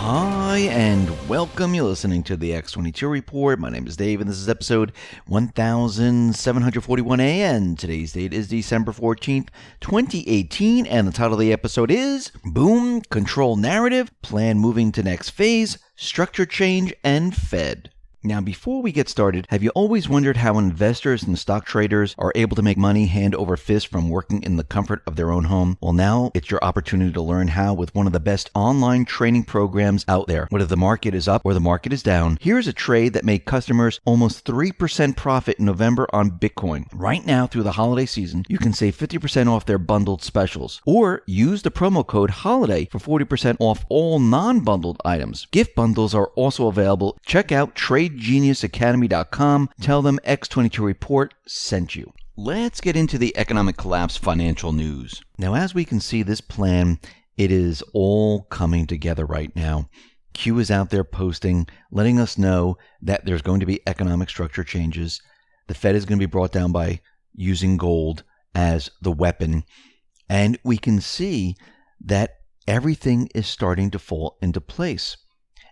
Hi, and welcome. You're listening to the X22 Report. My name is Dave, and this is episode 1741A, and today's date is December 14th, 2018, and the title of the episode is Boom, Control Narrative, Plan Moving to Next Phase, Structure Change, and Fed. Now, before we get started, have you always wondered how investors and stock traders are able to make money hand over fist from working in the comfort of their own home? Well, now it's your opportunity to learn how with one of the best online training programs out there. Whether the market is up or the market is down, here's a trade that made customers almost 3% profit in November on Bitcoin. Right now, through the holiday season, you can save 50% off their bundled specials, or use the promo code HOLIDAY for 40% off all non-bundled items. Gift bundles are also available. Check out TradeGeniusAcademy.com. Tell them X22 Report sent you. Let's get into the economic collapse financial news. Now, as we can see, this plan, it is all coming together right now. Q is out there posting, letting us know that there's going to be economic structure changes. The Fed is going to be brought down by using gold as the weapon. And we can see that everything is starting to fall into place.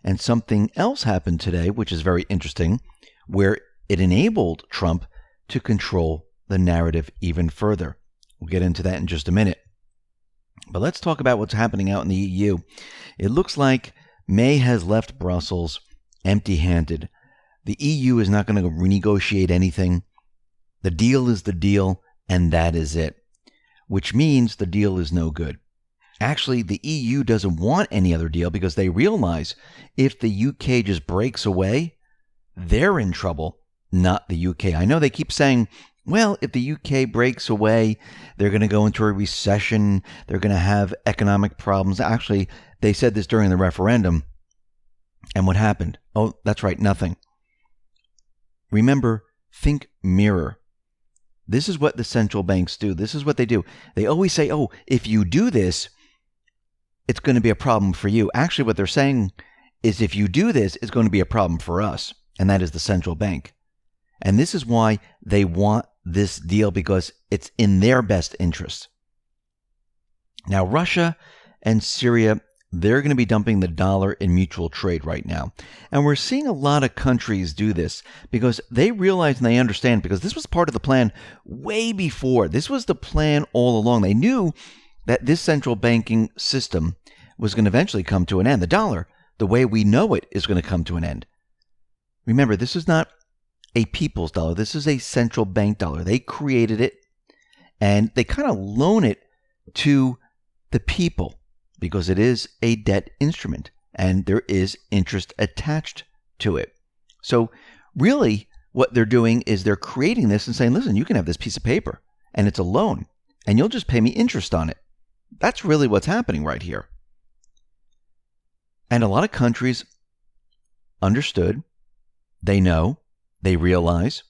And something else happened today, which is very interesting, where it enabled Trump to control the narrative even further. We'll get into that in just a minute. But let's talk about what's happening out in the EU. It looks like May has left Brussels empty-handed. The EU is not going to renegotiate anything. The deal is the deal, and that is it, which means the deal is no good. Actually, the EU doesn't want any other deal because they realize if the UK just breaks away, they're in trouble, not the UK. I know they keep saying, well, if the UK breaks away, they're going to go into a recession. They're going to have economic problems. Actually, they said this during the referendum. And what happened? Oh, that's right, nothing. Remember, think mirror. This is what the central banks do. This is what they do. They always say, oh, if you do this, it's going to be a problem for you. Actually, what they're saying is if you do this, it's going to be a problem for us. And that is the central bank. And this is why they want this deal, because it's in their best interest. Now, Russia and Syria, they're going to be dumping the dollar in mutual trade right now. And we're seeing a lot of countries do this because they realize and they understand, because this was part of the plan way before. This was the plan all along. They knew that this central banking system was going to eventually come to an end. The dollar, the way we know it, is going to come to an end. Remember, this is not a people's dollar. This is a central bank dollar. They created it, and they kind of loan it to the people because it is a debt instrument, and there is interest attached to it. So really, what they're doing is they're creating this and saying, listen, you can have this piece of paper, and it's a loan, and you'll just pay me interest on it. That's really what's happening right here. And a lot of countries understood, they know, they realize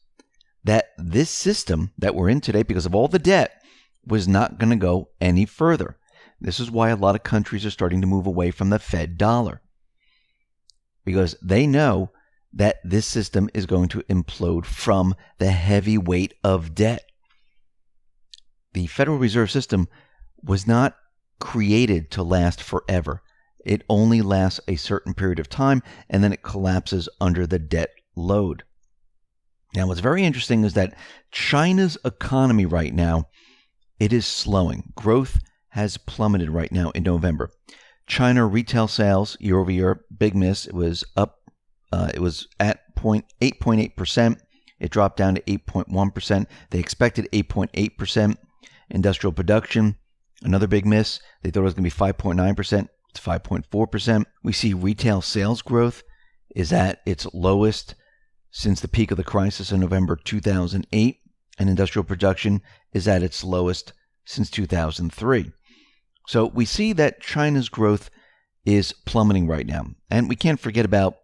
that this system that we're in today, because of all the debt, was not going to go any further. This is why a lot of countries are starting to move away from the Fed dollar, because they know that this system is going to implode from the heavy weight of debt. The Federal Reserve System was not created to last forever. It only lasts a certain period of time, and then it collapses under the debt load. Now, what's very interesting is that China's economy right now, it is slowing. Growth has plummeted right now in November. China retail sales year over year, big miss. It was up. It was at 8.8%. It dropped down to 8.1%. They expected 8.8%. Industrial production, another big miss. They thought it was going to be 5.9%. It's 5.4%. We see retail sales growth is at its lowest since the peak of the crisis in November 2008, and industrial production is at its lowest since 2003. So we see that China's growth is plummeting right now. And we can't forget about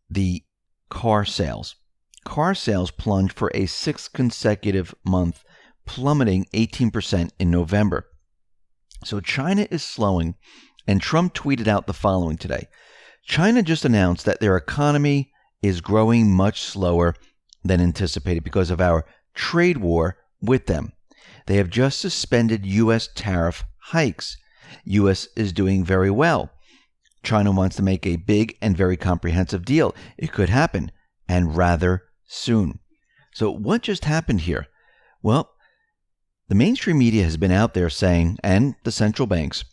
the car sales. Car sales plunged for a sixth consecutive month, plummeting 18% in November. So China is slowing, and Trump tweeted out the following today. China just announced that their economy is growing much slower than anticipated because of our trade war with them. They have just suspended U.S. tariff hikes. U.S. is doing very well. China wants to make a big and very comprehensive deal. It could happen, and rather soon. So what just happened here? Well, the mainstream media has been out there saying, and the central banks,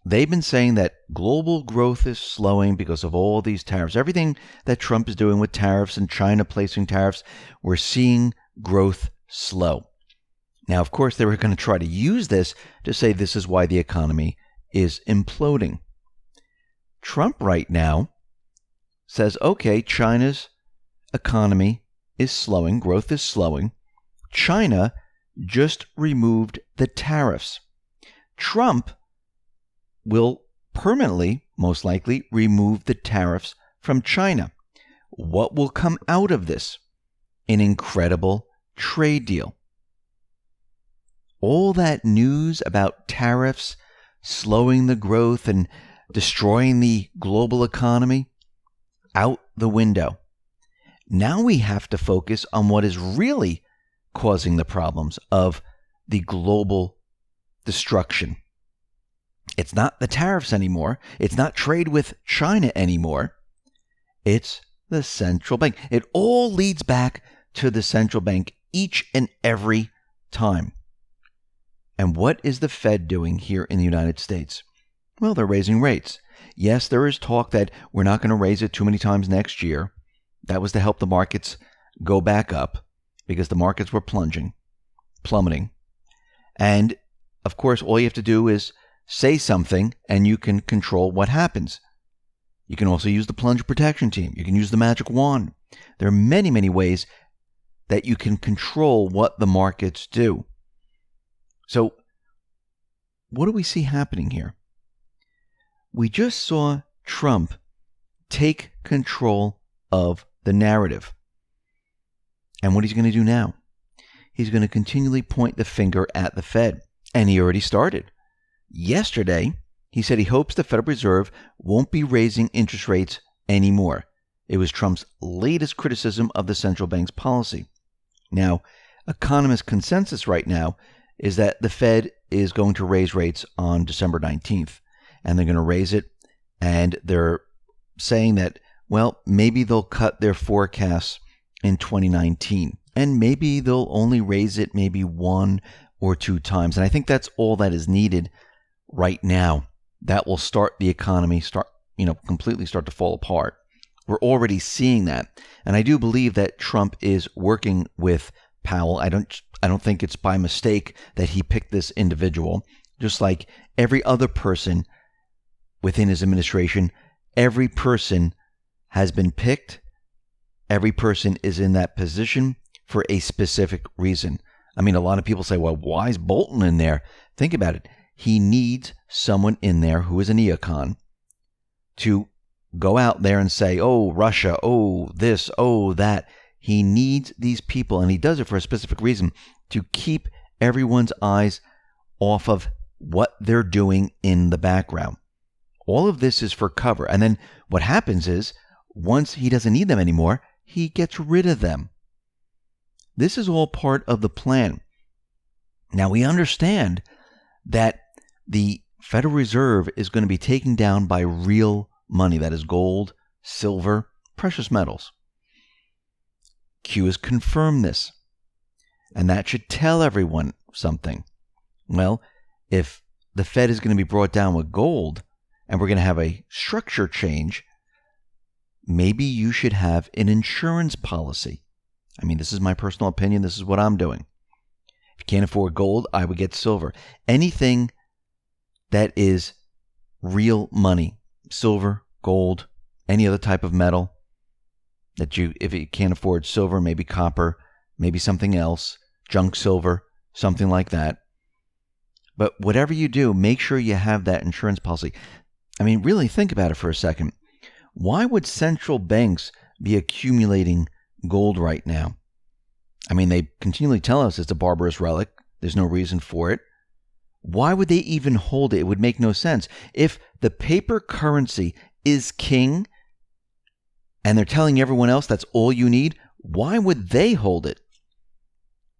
they've been saying that global growth is slowing because of all these tariffs. Everything that Trump is doing with tariffs and China placing tariffs, we're seeing growth slow. Now, of course, they were going to try to use this to say this is why the economy is imploding. Trump right now says, okay, China's economy is slowing, growth is slowing. China just removed the tariffs. Trump will permanently, most likely, remove the tariffs from China. What will come out of this? An incredible trade deal. All that news about tariffs slowing the growth and destroying the global economy, out the window. Now we have to focus on what is really causing the problems of the global destruction. It's not the tariffs anymore. It's not trade with China anymore. It's the central bank. It all leads back to the central bank each and every time. And what is the Fed doing here in the United States? Well, they're raising rates. Yes, there is talk that we're not going to raise it too many times next year. That was to help the markets go back up because the markets were plummeting. And, of course, all you have to do is say something and you can control what happens. You can also use the plunge protection team. You can use the magic wand. There are many, many ways that you can control what the markets do. So, what do we see happening here? We just saw Trump take control of the narrative. And what he's going to do now? He's going to continually point the finger at the Fed. And he already started. Yesterday, he said he hopes the Federal Reserve won't be raising interest rates anymore. It was Trump's latest criticism of the central bank's policy. Now, economist consensus right now is that the Fed is going to raise rates on December 19th. And they're going to raise it. And they're saying that, well, maybe they'll cut their forecasts in 2019. And maybe they'll only raise it maybe 1 or 2 times. And I think that's all that is needed right now. That will start the economy, completely start to fall apart. We're already seeing that. And I do believe that Trump is working with Powell. I don't think it's by mistake that he picked this individual. Just like every other person within his administration, every person has been picked. Every person is in that position for a specific reason. I mean, a lot of people say, well, why is Bolton in there? Think about it. He needs someone in there who is a neocon to go out there and say, oh, Russia, oh, this, oh, that. He needs these people, and he does it for a specific reason, to keep everyone's eyes off of what they're doing in the background. All of this is for cover. And then what happens is, once he doesn't need them anymore, he gets rid of them. This is all part of the plan. Now, we understand that the Federal Reserve is going to be taken down by real money. That is gold, silver, precious metals. Q has confirmed this. And that should tell everyone something. Well, if the Fed is going to be brought down with gold and we're going to have a structure change, maybe you should have an insurance policy. I mean, this is my personal opinion. This is what I'm doing. If you can't afford gold, I would get silver. Anything that is real money, silver, gold, any other type of metal, that if you can't afford silver, maybe copper, maybe something else, junk silver, something like that. But whatever you do, make sure you have that insurance policy. I mean, really think about it for a second. Why would central banks be accumulating gold right now? I mean, they continually tell us it's a barbarous relic. There's no reason for it. Why would they even hold it? It would make no sense. If the paper currency is king and they're telling everyone else that's all you need, why would they hold it?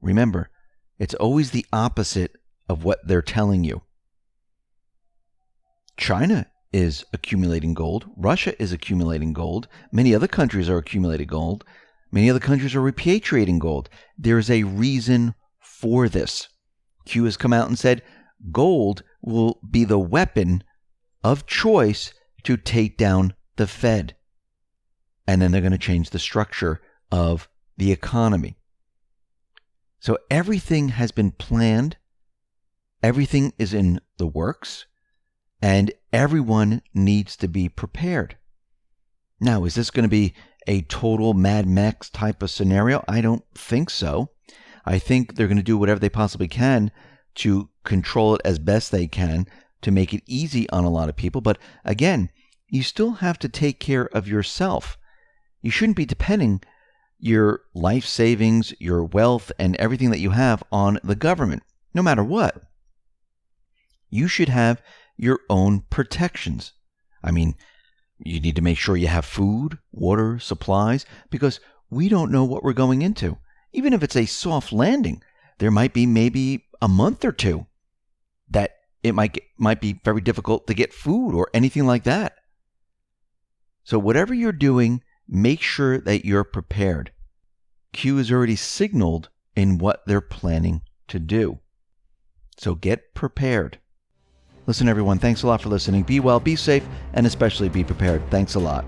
Remember, it's always the opposite of what they're telling you. China is accumulating gold. Russia is accumulating gold. Many other countries are accumulating gold. Many other countries are repatriating gold. There's a reason for this. Q has come out and said gold will be the weapon of choice to take down the Fed. And then they're going to change the structure of the economy. So everything has been planned. Everything is in the works. And everyone needs to be prepared. Now, is this going to be a total Mad Max type of scenario? I don't think so. I think they're going to do whatever they possibly can to control it as best they can to make it easy on a lot of people. But again, you still have to take care of yourself. You shouldn't be depending your life savings, your wealth, and everything that you have on the government, no matter what. You should have your own protections. I mean, you need to make sure you have food, water, supplies, because we don't know what we're going into. Even if it's a soft landing, there might be maybe a month or two that it might be very difficult to get food or anything like that. So whatever you're doing, make sure that you're prepared. Q has already signaled in what they're planning to do. So get prepared. Listen, everyone, thanks a lot for listening. Be well, be safe, and especially be prepared. Thanks a lot.